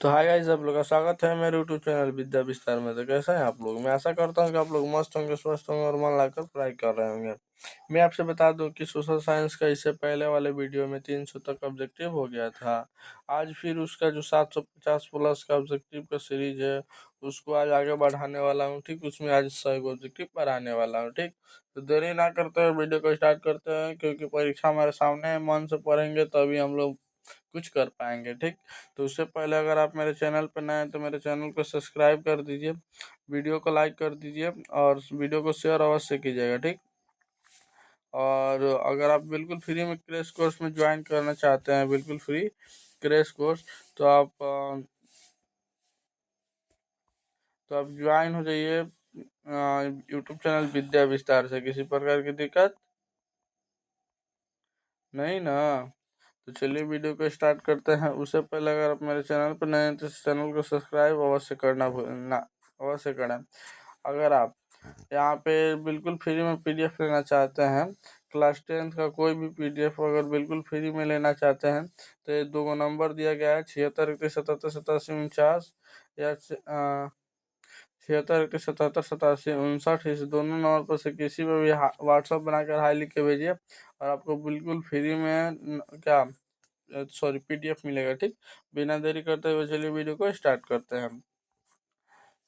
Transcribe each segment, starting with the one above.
तो hi guys, आप लोग का स्वागत है मेरे यूट्यूब चैनल विद्या विस्तार में। तो कैसे हैं आप लोग? मैं आशा करता हूँ कि आप लोग मस्त होंगे, स्वस्थ होंगे और मन लगाकर पढ़ाई कर रहे होंगे। मैं आपसे बता दूं कि सोशल साइंस का इससे पहले वाले वीडियो में 300 तक ऑब्जेक्टिव हो गया था। आज फिर उसका जो 750 प्लस का ऑब्जेक्टिव का सीरीज है उसको आज आगे बढ़ाने वाला हूँ। ठीक, उसमें आज 100 ऑब्जेक्टिव बढ़ाने वाला हूँ। ठीक, तो देरी ना करते हुए वीडियो को स्टार्ट करते हैं, क्योंकि परीक्षा हमारे सामने है। मन से पढ़ेंगे तभी हम लोग कुछ कर पाएंगे। ठीक, तो उससे पहले अगर आप मेरे चैनल पर नए हैं तो मेरे चैनल को सब्सक्राइब कर दीजिए, वीडियो को लाइक कर दीजिए और वीडियो को शेयर अवश्य कीजिएगा। ठीक, और अगर आप बिल्कुल फ्री में क्रैश कोर्स में ज्वाइन करना चाहते हैं, बिल्कुल फ्री क्रैश कोर्स, तो आप ज्वाइन हो जाइए यूट्यूब चैनल विद्या विस्तार से। किसी प्रकार की दिक्कत नहीं ना? तो चलिए वीडियो को स्टार्ट करते हैं। उससे पहले अगर आप मेरे चैनल पर नए हैं तो इस चैनल को सब्सक्राइब अवश्य करना भूलना अवश्य करें। अगर आप यहाँ पे बिल्कुल फ्री में पीडीएफ लेना चाहते हैं, क्लास 10 का कोई भी पीडीएफ अगर बिल्कुल फ्री में लेना चाहते हैं तो ये दो नंबर दिया गया है, 76 31 77 87 49, या 76 31 77 87 59। इस दोनों नंबर पर से किसी पर भी व्हाट्सअप बनाकर हाई लिख के भेजिए और आपको बिल्कुल फ्री में क्या सॉरी पीडीएफ मिलेगा। ठीक, बिना देरी करते हुए चलिए वीडियो को स्टार्ट करते हैं।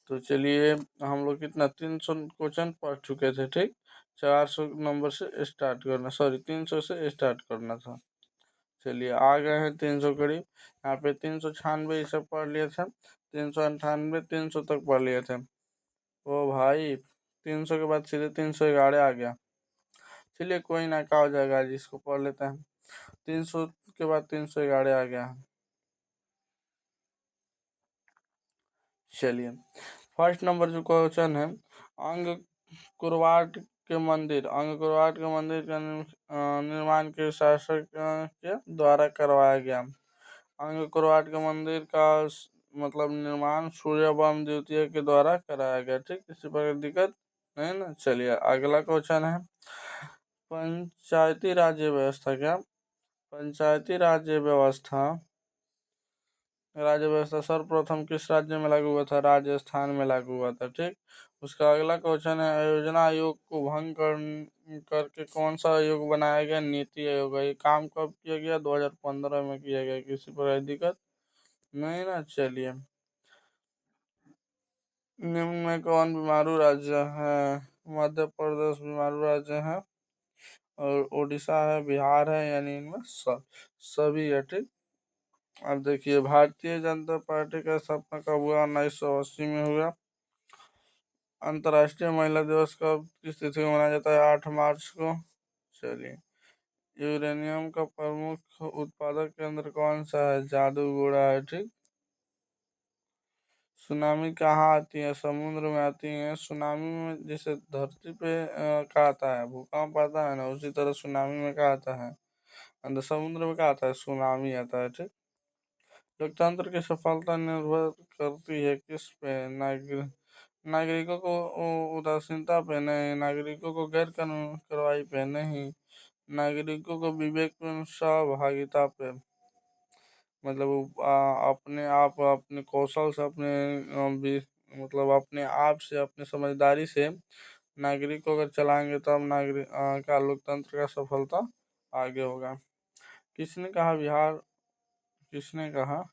तो चलिए, हम लोग कितना 300 क्वेश्चन पढ़ चुके थे। ठीक, 400 नंबर से स्टार्ट करना, सॉरी 300 से स्टार्ट करना था। चलिए आ गए हैं 300 करीब। यहाँ पे 396 ये सब पढ़ लिए थे, 398 300 तक पढ़ लिए थे। ओ भाई, 300 के बाद सीधे 311 आ गया। चलिए कोई ना, क्या हो जाएगा, आज इसको पढ़ लेते हैं। 300 के बाद 311 आ गया। चलिए, फर्स्ट नंबर जो क्वेश्चन है, अंग कुरवाट के मंदिर, अंग कुरवाट के मंदिर का निर्माण के शासक के द्वारा करवाया गया। अंग कुरवाट के मंदिर का मतलब निर्माण सूर्यबम द्वितीय के द्वारा कराया गया। ठीक, किसी पर दिक्कत नहीं ना? चलिए अगला क्वेश्चन है, पंचायती राज्य व्यवस्था क्या, पंचायती राज्य व्यवस्था सर्वप्रथम किस राज्य में लागू हुआ था? राजस्थान में लागू हुआ था। ठीक, उसका अगला क्वेश्चन है, योजना आयोग को भंग करके कौन सा आयोग बनाया गया? नीति आयोग। ये काम कब किया गया? 2015 में किया गया। किसी पर दिक्कत नहीं ना? चलिए, निम्न में कौन बीमारू राज्य है? मध्य प्रदेश बीमारू राज्य है, और उड़ीसा है, बिहार है, यानी इनमें सभी है। ठीक, अब देखिए, भारतीय जनता पार्टी का स्थापना कब हुआ? 1980 में हुआ। अंतर्राष्ट्रीय महिला दिवस कब किस तिथि को मनाया जाता है? 8 मार्च को। चलिए, यूरेनियम का प्रमुख उत्पादक केंद्र कौन सा है? जादूगोड़ा है। ठीक, सुनामी कहाँ आती है? समुद्र में आती है। सुनामी में जैसे धरती पे का आता है, भूकंप आता है ना, उसी तरह सुनामी में का आता है? अंदर समुद्र में का आता है? सुनामी आता है। ठीक, लोकतंत्र की सफलता निर्भर करती है किस पे? नागरिकों को उदासीनता पे नहीं, नागरिकों को गैर कानूनी कार्रवाई पे नहीं, नागरिकों को विवेक में सहभागिता पे। मतलब अपने आप, अपने कौशल से, अपने मतलब अपने आप से, अपने समझदारी से नागरिक को अगर चलाएंगे तब नागरिक का लोकतंत्र का सफलता आगे होगा। किसने कहा बिहार किसने कहा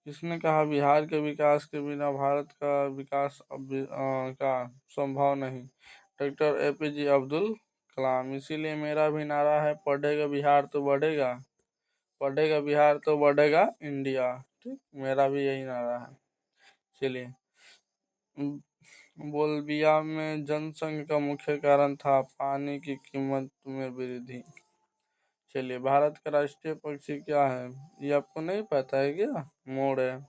किसने कहा बिहार के विकास के बिना भारत का विकास का संभव नहीं? Doctor APJ Abdul Kalam. इसीलिए मेरा भी नारा है, पढ़ेगा बिहार तो बढ़ेगा, पढ़ेगा बिहार तो बढ़ेगा इंडिया। ठीक, मेरा भी यही नारा है। चलिए, बोल्बिया में जनसंघ का मुख्य कारण था पानी की कीमत में वृद्धि। चलिए, भारत का राष्ट्रीय पक्षी क्या है? ये आपको नहीं पता है क्या? मोर है।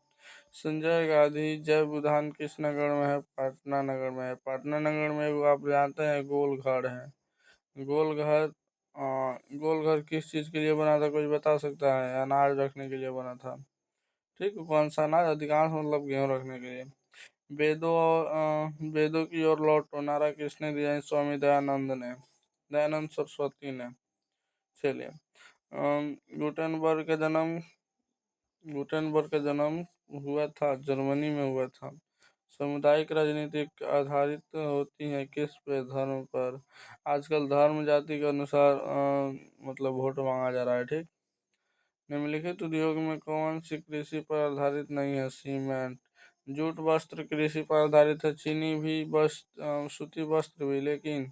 संजय गांधी जैव उद्यान किस नगर में है? पटना नगर में है। पटना नगर में वो आप जानते हैं गोल घर है। गोल घर गोल घर किस चीज के लिए बना था? कोई बता सकता है? अनाज रखने के लिए बना था। ठीक, कौन सा अनाज? अधिकांश मतलब गेहूं रखने के लिए। वेदों की ओर लौटो नारा किसने दिया है? स्वामी दयानंद ने, दयानंद सरस्वती ने। चलिए, गुटेनबर्ग का जन्म गुटेनबर्ग का जन्म हुआ था जर्मनी में हुआ था। सामुदायिक राजनीतिक आधारित होती है किस पे? धर्म पर। आजकल धर्म जाति के अनुसार मतलब वोट मांगा जा रहा है, ठीक। निम्नलिखित उद्योग में कौन सी कृषि पर आधारित नहीं है? सीमेंट। जूट वस्त्र कृषि पर आधारित है, चीनी भी वस्त्र, सूती वस्त्र भी, लेकिन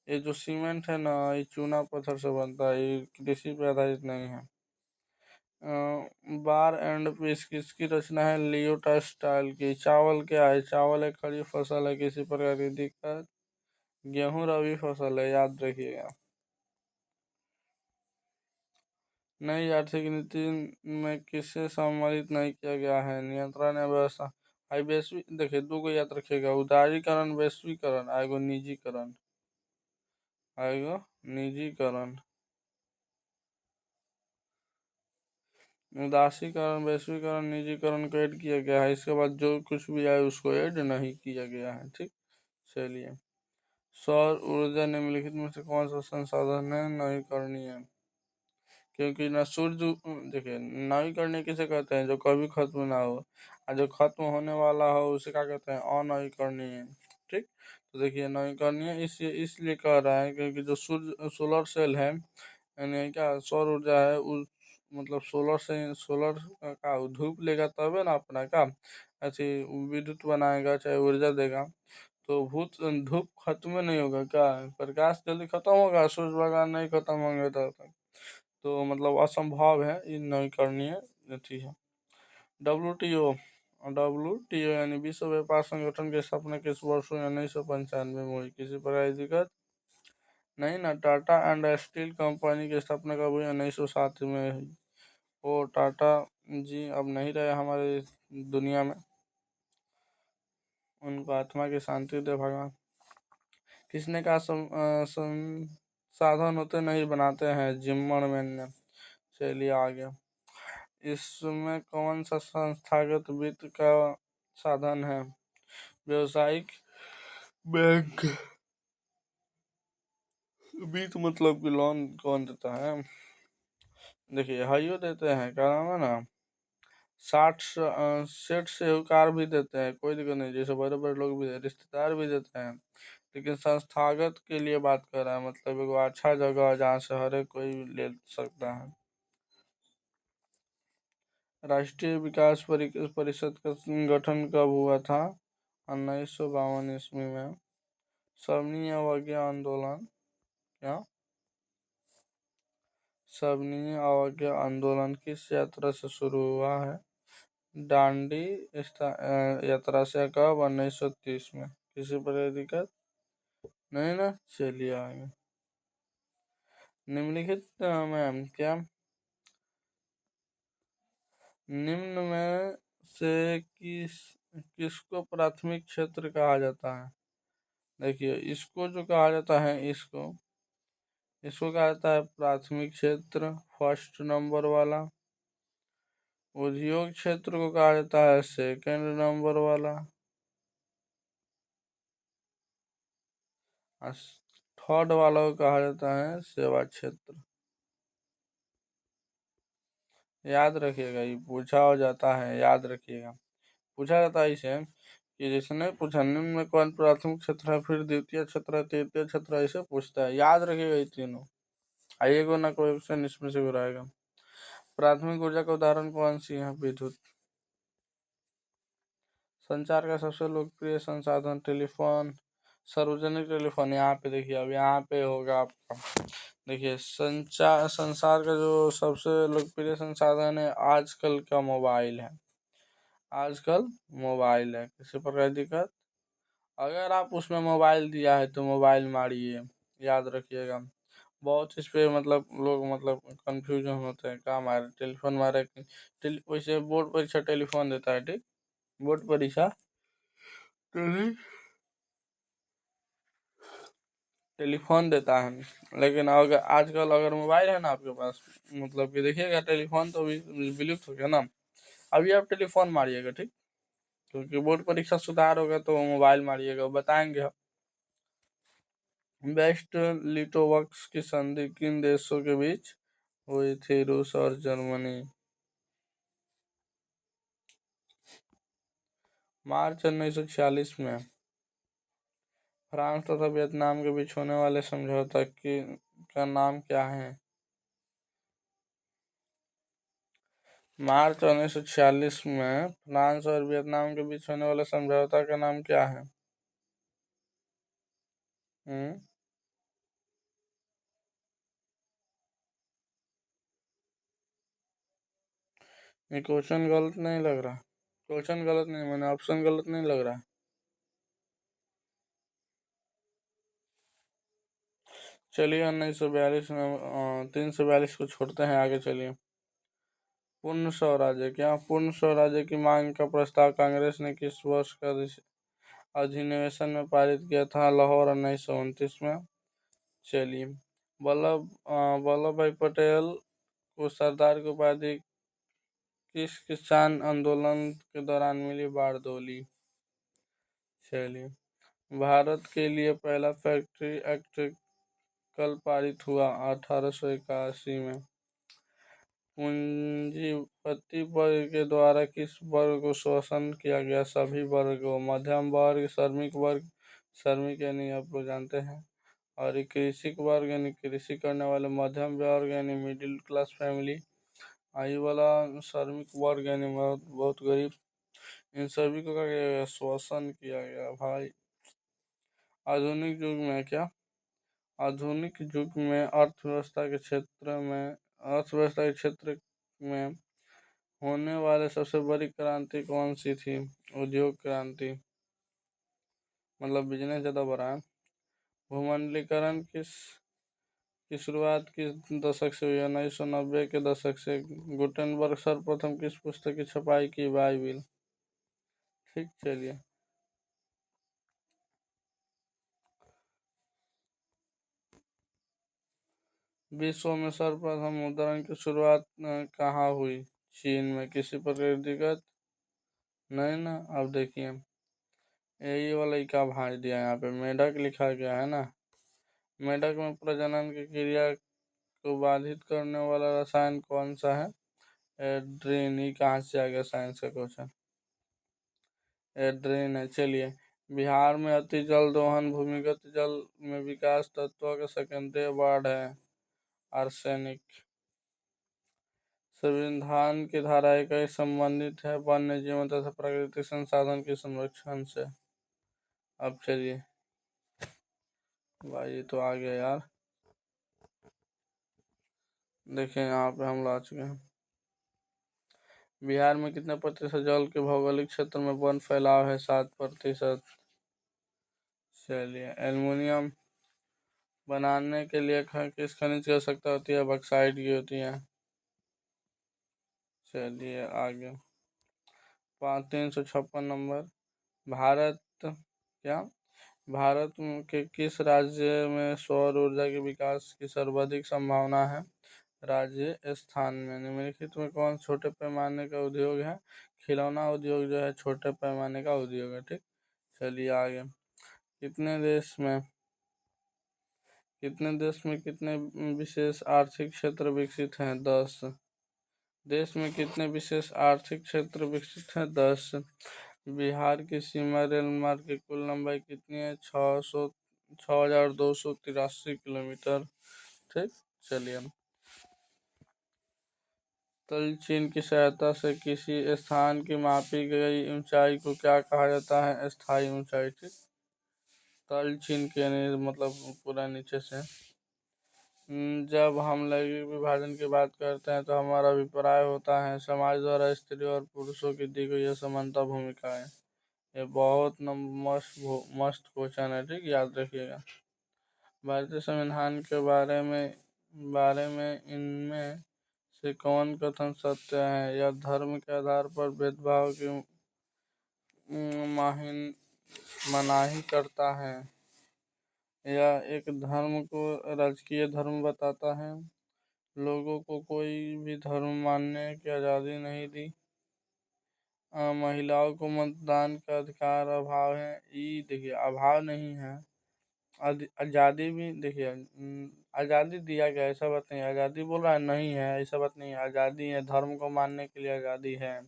ये जो सीमेंट है ना, ये चूना पत्थर से बनता है, ये कृषि पर आधारित नहीं है। बार एंड पीस किसकी रचना है? लियो टॉल्स्टॉय की। चावल क्या है? चावल एक खड़ी फसल है, किसी प्रकार की दिक्कत? गेहूं रबी फसल है, याद रखिएगा। नई आर्थिक नीति में किसे सम्मिलित नहीं किया गया है? नियंत्रण या व्यवस्था? आई वैश्विक, देखिए दो को याद रखिएगा, उदारीकरण, वैश्वीकरण, आएगो निजीकरण, आएगो निजीकरण। उदासीकरण, वैश्वीकरण, निजीकरण को ऐड किया गया है, इसके बाद जो कुछ भी आए उसको ऐड नहीं किया गया है, ठीक। चलिए, सौर ऊर्जा निम्नलिखित में से कौन सा संसाधन है? नवीकरणीय। क्योंकि ना सूर्य, देखिए नवीकरणीय किसे कहते हैं? जो कभी खत्म ना हो, और जो खत्म होने वाला हो उसे क्या कहते हैं? अनवीकरणीय, ठीक। तो देखिए नवीकरणीय इसलिए कह रहा है क्योंकि जो सूर्य सोलर सेल है, यानी क्या सौर ऊर्जा है, उस मतलब सोलर का धूप लेगा तबे ना अपना का ऐसे विद्युत बनाएगा, चाहे ऊर्जा देगा। तो भूत धूप खत्म नहीं होगा क्या? प्रकाश जल्दी खत्म होगा, सूर्य भगवान नहीं खत्म होंगे तब तक। तो मतलब असंभव है, ये नवीकरणीय अथी है। डब्ल्यूटीओ, डब्ल्यूटीओ यानी विश्व व्यापार संगठन के स्थापना किस वर्ष हुई? 1995 में हुई। किसी प्रकार की दिक्कत नहीं ना? टाटा एंड स्टील कंपनी की स्थापना कब हुई? 1907 में हुई। वो टाटा जी अब नहीं रहे हमारे इस दुनिया में, उनको आत्मा की शांति दे भगवान। किसने कहा संसाधन होते नहीं बनाते हैं? जिम्मन मैन ने। चलिए आगे, इसमें कौन सा संस्थागत वित्त का साधन है? व्यवसायिक बैंक। वित्त मतलब कि लोन कौन देता है? देखिए हाइयो देते हैं, क्या नाम है ना, 60 साहूकार भी देते हैं, कोई दिक्कत नहीं, जैसे बड़े बड़े लोग भी रिश्तेदार भी देते हैं। लेकिन संस्थागत के लिए बात कर रहा है, मतलब एगो अच्छा जगह जहाँ से हर एक कोई ले सकता है। राष्ट्रीय विकास परिषद का गठन कब हुआ था? 1952 ईस्वी में। सविनय अवज्ञा आंदोलन, क्या? सविनय अवज्ञा आंदोलन किस यात्रा से शुरू हुआ है? दांडी यात्रा से। कब? 1930 में। किसी पर दिक्कत नहीं ना? चलिए आगे, निम्नलिखित में क्या निम्न में से किसको प्राथमिक क्षेत्र कहा जाता है? देखिए इसको जो कहा जाता है, इसको इसको कहा जाता है प्राथमिक क्षेत्र, फर्स्ट नंबर वाला। उद्योग क्षेत्र को कहा जाता है सेकंड नंबर वाला। थर्ड वाला को कहा जाता है सेवा क्षेत्र। याद रखिएगा, ये पूछा हो जाता है, याद रखिएगा। पूछा जाता है इसे कि जिसने पूछा निम्न में कौन प्राथमिक क्षेत्र है, फिर द्वितीय क्षेत्र है, तृतीय क्षेत्र है, इसे पूछता है। याद रखिएगा ये तीनों, आइएगा ना कोई ऑप्शन इसमें से भी रहेगा। प्राथमिक ऊर्जा का उदाहरण कौन सी है? विद्युत। संचार का सबसे लोकप्रिय संसाधन टेलीफोन, सार्वजनिक टेलीफोन। यहाँ पे देखिए, अब यहाँ पे होगा आपका, देखिए संसार का जो सबसे लोकप्रिय संसाधन है आजकल का मोबाइल है, आजकल मोबाइल है। किसी प्रकार की दिक्कत? अगर आप उसमें मोबाइल दिया है तो मोबाइल मारिए, याद रखिएगा। बहुत इस पे मतलब लोग मतलब कंफ्यूजन होते हैं, क्या मारे टेलीफोन मारे वैसे बोर्ड परीक्षा टेलीफोन देता है, ठीक। बोर्ड परीक्षा टेलीफोन देता है, लेकिन अगर आजकल अगर मोबाइल है ना आपके पास, मतलब कि देखिएगा टेलीफोन तो विलुप्त हो गया ना। अभी आप टेलीफोन मारिएगा, ठीक। क्योंकि बोर्ड परीक्षा सुधार होगा तो मोबाइल मारिएगा, बताएंगे हम। बेस्ट लिटोवक्स की संधि किन देशों के बीच हुई थी? रूस और जर्मनी। मार्च 1946 में फ्रांस तथा वियतनाम के बीच होने वाले समझौता की का नाम क्या है? मार्च 1946 में फ्रांस और वियतनाम के बीच होने वाले समझौता का नाम क्या है? हम्म ये क्वेश्चन गलत नहीं लग रहा? क्वेश्चन गलत नहीं, मैंने ऑप्शन गलत नहीं लग रहा? चलिए 1942 में 342 को छोड़ते हैं, आगे चलिए। पूर्ण स्वराज्य, क्या पूर्ण स्वराज्य की मांग का प्रस्ताव कांग्रेस ने किस वर्ष का अधिनिवेशन में पारित किया था? लाहौर 1929 में। चलिए, वल्लभ भाई पटेल को सरदार की उपाधि किस किसान आंदोलन के दौरान मिली? बारदोली। चलिए, भारत के लिए पहला फैक्ट्री एक्ट कल पारित हुआ? 1881 में। पूंजीपति वर्ग के द्वारा किस वर्ग को शोषण किया गया? सभी वर्गों, मध्यम वर्ग, श्रमिक वर्ग, श्रमिक यानी आप लोग जानते हैं, और ये कृषि वर्ग यानी कृषि करने वाले, मध्यम वर्ग यानी मिडिल क्लास फैमिली, आयु वाला श्रमिक वर्ग यानी बहुत बहुत गरीब, इन सभी को क्या किया गया? शोषण किया गया भाई। आधुनिक युग में क्या? आधुनिक युग में अर्थव्यवस्था के क्षेत्र में होने वाले सबसे बड़ी क्रांति कौन सी थी? उद्योग क्रांति, मतलब बिजनेस ज़्यादा बढ़ा है। भूमंडलीकरण की शुरुआत किस दशक से हुई? 1990 के दशक से। गुटेनबर्ग सर्वप्रथम किस पुस्तक की छपाई की? बाइबिल। ठीक, चलिए। विश्व में सर्वप्रथम मुद्रण की शुरुआत कहाँ हुई? चीन में। किसी प्रकार की दिक्कत नहीं ना? अब देखिए, यही वाला ही का भाग दिया यहाँ पे, मेढक लिखा गया है ना। मेढक में प्रजनन की क्रिया को बाधित करने वाला रसायन कौन सा है? एड्रीन। ही कहाँ से आ गया साइंस का क्वेश्चन? एड्रीन है। चलिए, बिहार में अति जल दोहन भूमिगत जल में विकास तत्वों का सेकेंडरी वार्ड है? आर्सेनिक। संविधान की धारा 21 संबंधित है वन्य जीवन तथा प्राकृतिक संसाधन के संरक्षण से। अब चलिए भाई, ये तो आ गया यार। देखिए, यहाँ पे हम ला चुके हैं। बिहार में कितने प्रतिशत जल के भौगोलिक क्षेत्र में वन फैलाव है? 7%। चलिए, एल्युमिनियम बनाने के लिए किस खनिज की आवश्यकता होती है? बक्साइट की होती है। चलिए आगे, 356 नंबर। भारत क्या भारत के किस राज्य में सौर ऊर्जा के विकास की सर्वाधिक संभावना है? राजस्थान में। निम्नलिखित में कौन छोटे पैमाने का उद्योग है? खिलौना उद्योग जो है छोटे पैमाने का उद्योग है। ठीक, चलिए आगे। कितने देश में कितने विशेष आर्थिक क्षेत्र विकसित हैं? 10 देश में कितने विशेष आर्थिक क्षेत्र विकसित हैं? 10। बिहार की सीमा रेल मार्ग की कुल लंबाई कितनी है? 6283 किलोमीटर। ठीक, चलिए। तलछीन की सहायता से किसी स्थान की मापी गई ऊंचाई को क्या कहा जाता है? स्थायी ऊंचाई। ठीक, तलछीन के मतलब पूरा नीचे से। जब हम लैंगिक विभाजन की बात करते हैं तो हमारा अभिप्राय होता है समाज द्वारा स्त्री और पुरुषों की दी गई असमानता भूमिका है। ये बहुत मस्त क्वेश्चन है। ठीक, याद रखिएगा। भारतीय संविधान के बारे में इनमें से कौन कथन सत्य है? या धर्म के आधार पर भेदभाव की मनाही करता है, या एक धर्म को राजकीय धर्म बताता है, लोगों को कोई भी धर्म मानने की आज़ादी नहीं दी, महिलाओं को मतदान का अधिकार अभाव है। ये देखिए, अभाव नहीं है, आज़ादी भी देखिए, आज़ादी दिया गया, ऐसा बात नहीं। आज़ादी बोल रहा है नहीं है, ऐसा बात नहीं है। आज़ादी है, धर्म को मानने के लिए आज़ादी है।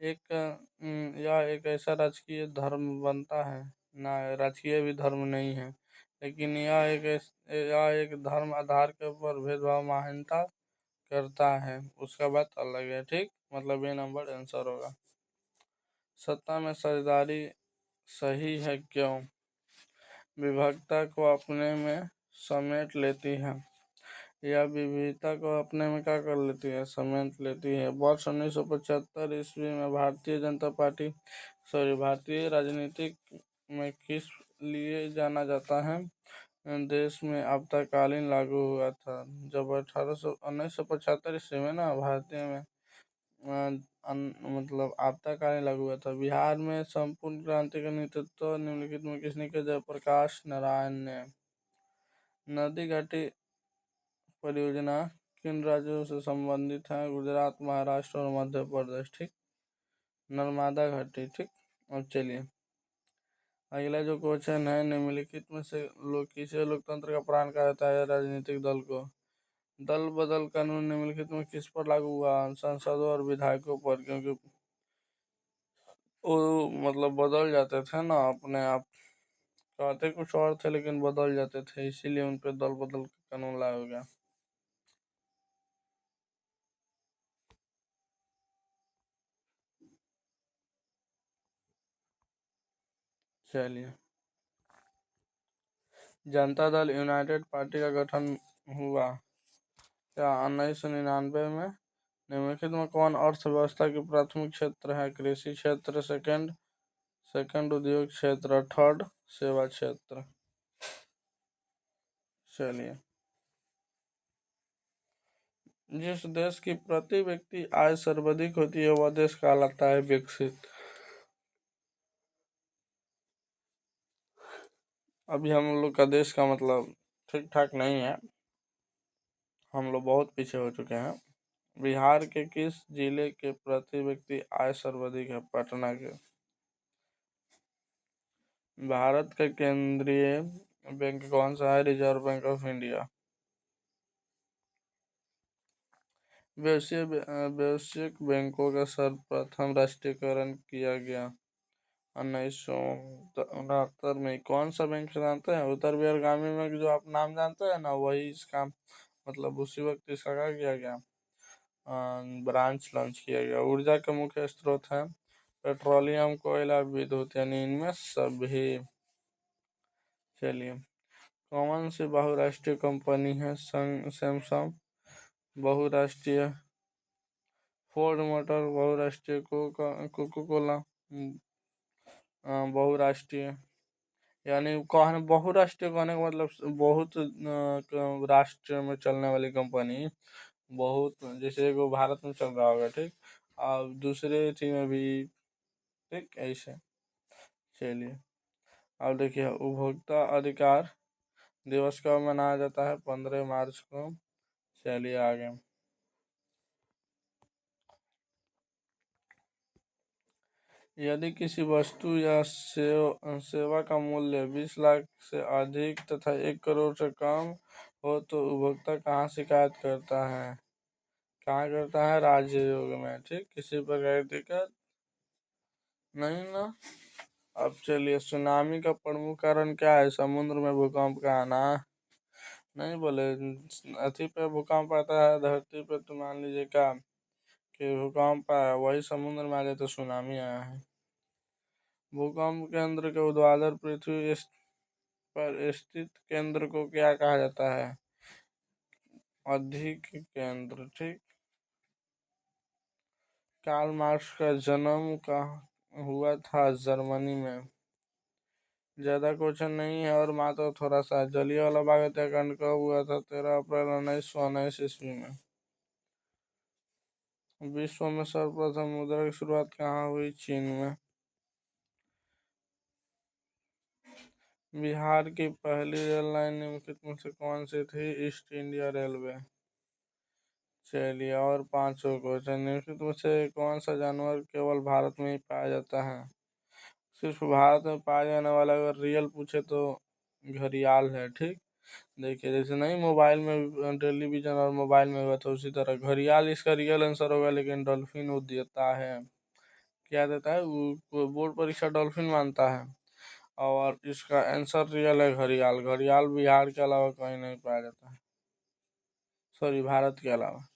यह एक ऐसा राजकीय धर्म बनता है ना, राजकीय भी धर्म नहीं है, लेकिन यह एक धर्म आधार के ऊपर भेदभाव महानता करता है, उसका बात अलग है। ठीक, मतलब ये नंबर आंसर होगा। सत्ता में साझेदारी सही है क्यों? विभक्ता को अपने में समेट लेती है, या विविधता को अपने में क्या कर लेती है, समेट लेती है। वर्ष 1975 ईस्वी में भारतीय राजनीतिक में किस लिए जाना जाता है? देश में आपदाकालीन लागू हुआ था। जब 1975 ईस्वी में ना भारतीय में मतलब आपदाकालीन लागू हुआ था। बिहार में संपूर्ण क्रांति का नेतृत्व निम्नलिखित में किसने किया? जयप्रकाश नारायण ने। नदी घाटी परियोजना किन राज्यों से संबंधित है? गुजरात, महाराष्ट्र और मध्य प्रदेश। ठीक, नर्मदा घाटी। ठीक, अब चलिए अगला जो क्वेश्चन है, निम्नलिखित में से किसे लोकतंत्र का प्राण कहा जाता है? राजनीतिक दल को। दल बदल कानून निम्नलिखित में किस पर लागू हुआ? सांसदों और विधायकों पर, क्योंकि वो मतलब बदल जाते थे ना अपने आप, कहते कुछ और थे लेकिन बदल जाते थे, इसीलिए उन पर दल बदल का कानून लागू गया। चलिए, जनता दल यूनाइटेड पार्टी का गठन हुआ क्या? 1999 में। निम्नलिखित में कौन अर्थव्यवस्था की प्राथमिक क्षेत्र है? कृषि क्षेत्र, सेकंड उद्योग क्षेत्र, थर्ड सेवा क्षेत्र। चलिए, जिस देश की प्रति व्यक्ति आय सर्वाधिक होती है वह देश कहलाता है विकसित। अभी हम लोग का देश का मतलब ठीक ठाक नहीं है, हम लोग बहुत पीछे हो चुके हैं। बिहार के किस जिले के प्रति व्यक्ति आय सर्वाधिक है? पटना के। भारत का केंद्रीय बैंक कौन सा है? Reserve bank of India. वैश्विक बैंकों का सर्वप्रथम राष्ट्रीयकरण किया गया 1969 में। कौन सा बैंक जानते हैं? उत्तर बिहार ग्रामीण बैंक, जो आप नाम जानते हैं ना, वही इसका मतलब उसी वक्त इसका क्या किया गया, ब्रांच लॉन्च किया गया। ऊर्जा के मुख्य स्रोत हैं पेट्रोलियम, कोयला, विद्युत, यानी इनमें सभी। चलिए, कौन सी बहुराष्ट्रीय कंपनी है? सैमसंग बहुराष्ट्रीय, फोर्ड मोटर बहुराष्ट्रीय, कोको कोला बहुराष्ट्रीय। यानी कहने बहुराष्ट्रीय कहने का मतलब बहुत राष्ट्र में चलने वाली कंपनी, बहुत, जैसे वो भारत में चल रहा होगा, ठीक, और दूसरे थी में भी, ठीक, ऐसे। चलिए, अब देखिए उपभोक्ता अधिकार दिवस कब मनाया जाता है? 15 मार्च को। चलिए आगे, यदि किसी वस्तु या सेवा का मूल्य 20 लाख से अधिक तथा 1 करोड़ से कम हो तो उपभोक्ता कहाँ शिकायत करता है? कहाँ करता है? राज्य योग में। ठीक, किसी प्रकार की दिक्कत नहीं ना। अब चलिए, सुनामी का प्रमुख कारण क्या है? समुद्र में भूकंप का आना। नहीं बोले, अथी पे भूकंप आता है धरती पे तो मान लीजिए क्या कि भूकंप आया, वही समुद्र में आ जाए तो सुनामी आया है। भूकंप केंद्र के ऊर्ध्वाधर पृथ्वी पर स्थित केंद्र को क्या कहा जाता है? अधिक केंद्र। ठीक, कार्ल मार्क्स का जन्म कहाँ हुआ था? जर्मनी में। ज्यादा क्वेश्चन नहीं है और मात्र थोड़ा सा। जलियांवाला बाग हत्याकांड कब हुआ था? 13 अप्रैल 1919 ईस्वी में। विश्व में सर्वप्रथम मुद्रा की शुरुआत कहाँ हुई? चीन में। बिहार की पहली रेल लाइन निम्नलिखित में से कौन सी थी? East India railway. चलिए, और 500 क्वेश्चन। निम्नलिखित में से कौन सा जानवर केवल भारत में ही पाया जाता है? सिर्फ भारत में पाया जाने वाला अगर रियल पूछे तो घड़ियाल है। ठीक, देखिए जैसे नहीं मोबाइल में टेलीविजन और मोबाइल में हुआ था, उसी तरह घड़ियाल इसका रियल आंसर होगा, लेकिन डॉल्फिन वो देता है। किया देता है, वो बोर्ड परीक्षा डॉल्फिन मानता है। और इसका आंसर रियल है घड़ियाल। घड़ियाल बिहार के अलावा कहीं नहीं पाया जाता है, सॉरी भारत के अलावा।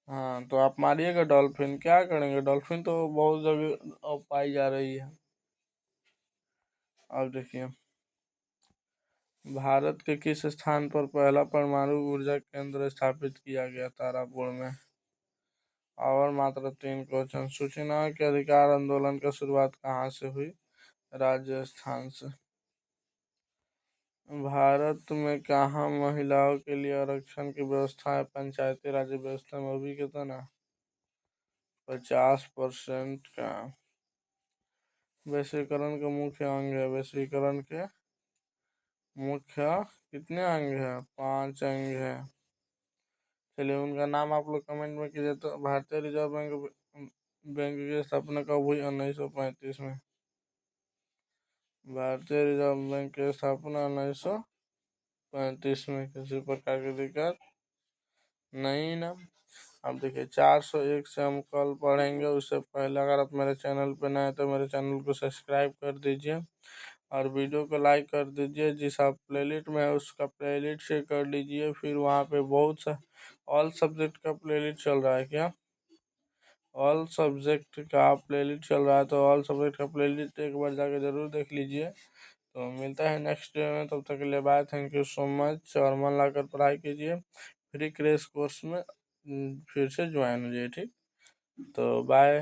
हाँ तो आप मारिएगा डॉल्फिन, क्या करेंगे, डॉल्फिन तो बहुत जगह अब पाई जा रही है। अब देखिए, भारत के किस स्थान पर पहला परमाणु ऊर्जा केंद्र स्थापित किया गया, तारापुर में। और मात्र 3 क्वेश्चन। सूचना के अधिकार आंदोलन का शुरुआत कहाँ से हुई, राजस्थान से। भारत में कहाँ महिलाओं के लिए आरक्षण की व्यवस्था है, पंचायती राज व्यवस्था में। अभी कितना, 50% का। वैश्वीकरण का मुख्य अंग है, वैश्वीकरण के मुख्य कितने अंग है, 5 अंग है। चलिए उनका नाम आप लोग कमेंट में कीजिए। तो भारतीय रिजर्व बैंक बैंक की स्थापना कब हुई, 1935 में। भारतीय रिजर्व बैंक की स्थापना 1935 में। किसी प्रकार की दिक्कत नहीं ना। अब देखिए 401 से हम कल पढ़ेंगे। उससे पहले अगर आप मेरे चैनल पे नए हैं तो मेरे चैनल को सब्सक्राइब कर दीजिए और वीडियो को लाइक कर दीजिए। जिस आप प्लेलिस्ट में है उसका प्लेलिस्ट शेयर कर लीजिए। फिर वहाँ पे बहुत सा ऑल सब्जेक्ट का प्लेलिस्ट चल रहा है क्या, ऑल सब्जेक्ट का प्लेलिस्ट चल रहा है, तो ऑल सब्जेक्ट का प्लेलिस्ट एक बार जाके ज़रूर देख लीजिए। तो मिलता है नेक्स्ट डे में, तब तक के लिए bye, thank you so much. और मन लगाकर पढ़ाई कीजिए। फ्री क्रैश कोर्स में फिर से ज्वाइन हो जाइए, ठीक। तो बाय।